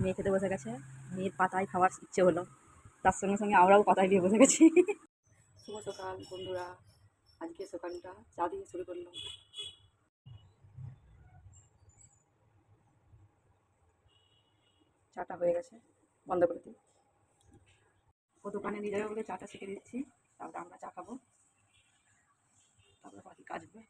মেয়ে খেতে বসে গেছে। মেয়ের পাতায় খাওয়ার ইচ্ছে হলো, তার সঙ্গে সঙ্গে আমরাও পাতায় দিয়ে বসে গেছি। শুভ সকাল বন্ধুরা, আজকে সকালটা চা দিয়ে শুরু করলাম। চাটা হয়ে গেছে, বন্ধ করে দিই। ও দোকানে নিয়ে যাবে বলে চাটা শিখে দিচ্ছি, তারপরে আমরা চা খাবো, তারপরে বাকি কাজ হবে।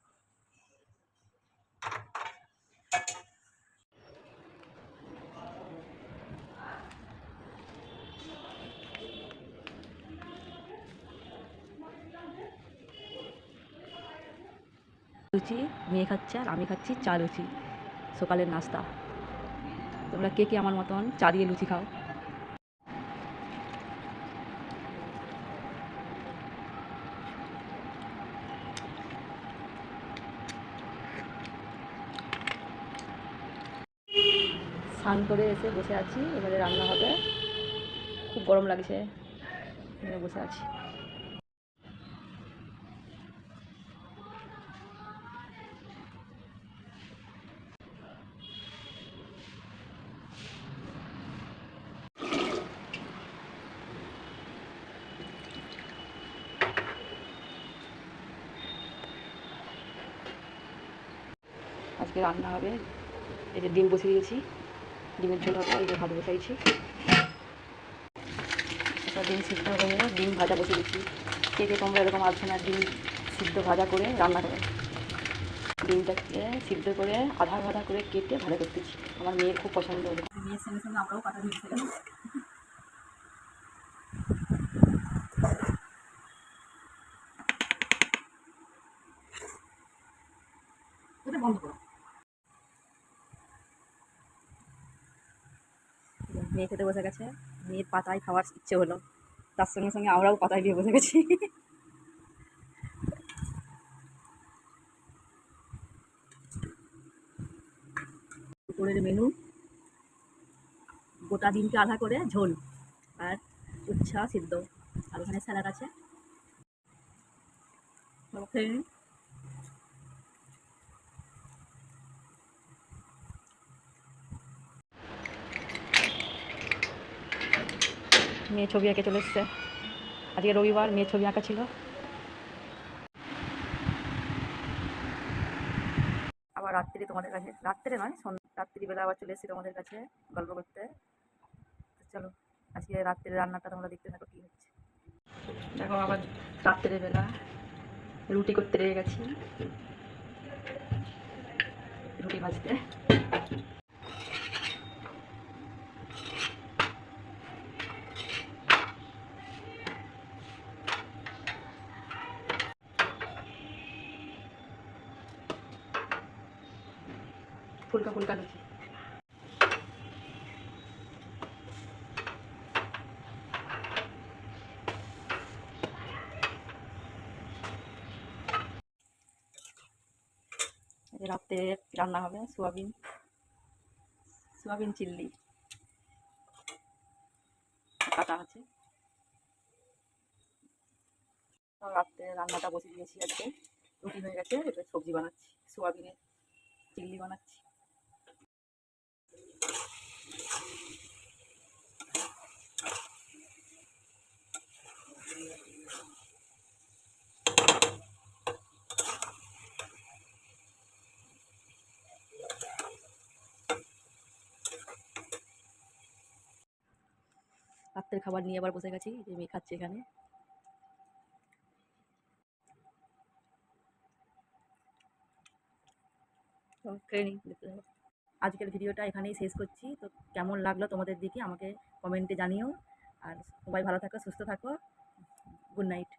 লুচি মেয়ে খাচ্ছে আর আমি খাচ্ছি চা লুচি, সকালের নাস্তা। তোমরা কে কে আমার মতন চা দিয়ে লুচি খাও? স্নান করে এসে বসে আছি, এবারে রান্না হবে। খুব গরম লাগছে, এখানে বসে আছি। আজকে রান্না হবে, এই যে ডিম বসে দিয়েছি, ডিমের ঝোল হবে। এই যে ভাত বসাইছি, ডিম সিদ্ধ হয়ে গেলে ডিম ভাজা বসে দিচ্ছি। কে কে তোমরা এরকম আছো না ডিম সিদ্ধ ভাজা করে রান্না করে? ডিমটাকে সিদ্ধ করে আধা ভাজা করে কেটে ভাজা করতেছি, আমার মেয়ের খুব পছন্দ হলো। মেয়ের সঙ্গে সঙ্গে আমরাও কাটা দিচ্ছি। ওটা বন্ধ করো। মেয়ে খেতে বসে গেছে, মেয়ের পাতায় খাওয়ার ইচ্ছে হলো, তার সঙ্গে সঙ্গে আমরাও পাতায় দিয়ে বসে গেছি। দুপুরের মেনু গোটা ডিমকে আধা করে ঝোল আর উচ্ছা সিদ্ধ, আর ওখানে স্যালাড আছে। খেয়ে নিন। মেয়ে ছবি আঁকে চলে এসছে, আজকে রবিবার, মেয়ে ছবি আঁকা ছিল। আবার রাত্রি তোমাদের কাছে, রাত্রে নয় রাত্রিবেলা আবার চলে এসেছি তোমাদের কাছে গল্প করতে। চলো আজকে রাত্রের রান্নাটা তোমরা দেখতে থাকো কী হচ্ছে। দেখো আবার রাত্রের বেলা রুটি করতে লেগে গেছি, রুটি ভাজতে। ফুলকা ফুলকা লুচি। রাতে রান্না হবে সোয়াবিন, সোয়াবিন চিল্লি কাটা আছে। রাত্রে রান্নাটা বসে দিয়েছি, আজকে রুটি হয়ে গেছে, এবার সবজি বানাচ্ছি, সোয়াবিনের চিল্লি বানাচ্ছি। রাত্রের খাবার নিয়ে আবার বসে গেছি, যে মেয়ে খাচ্ছে এখানে। আজকের ভিডিওটা এখানেই শেষ করছি। তো কেমন লাগলো তোমাদের দিকে আমাকে কমেন্টে জানিও। আর সবাই ভালো থাকো, সুস্থ থাকো। Good night.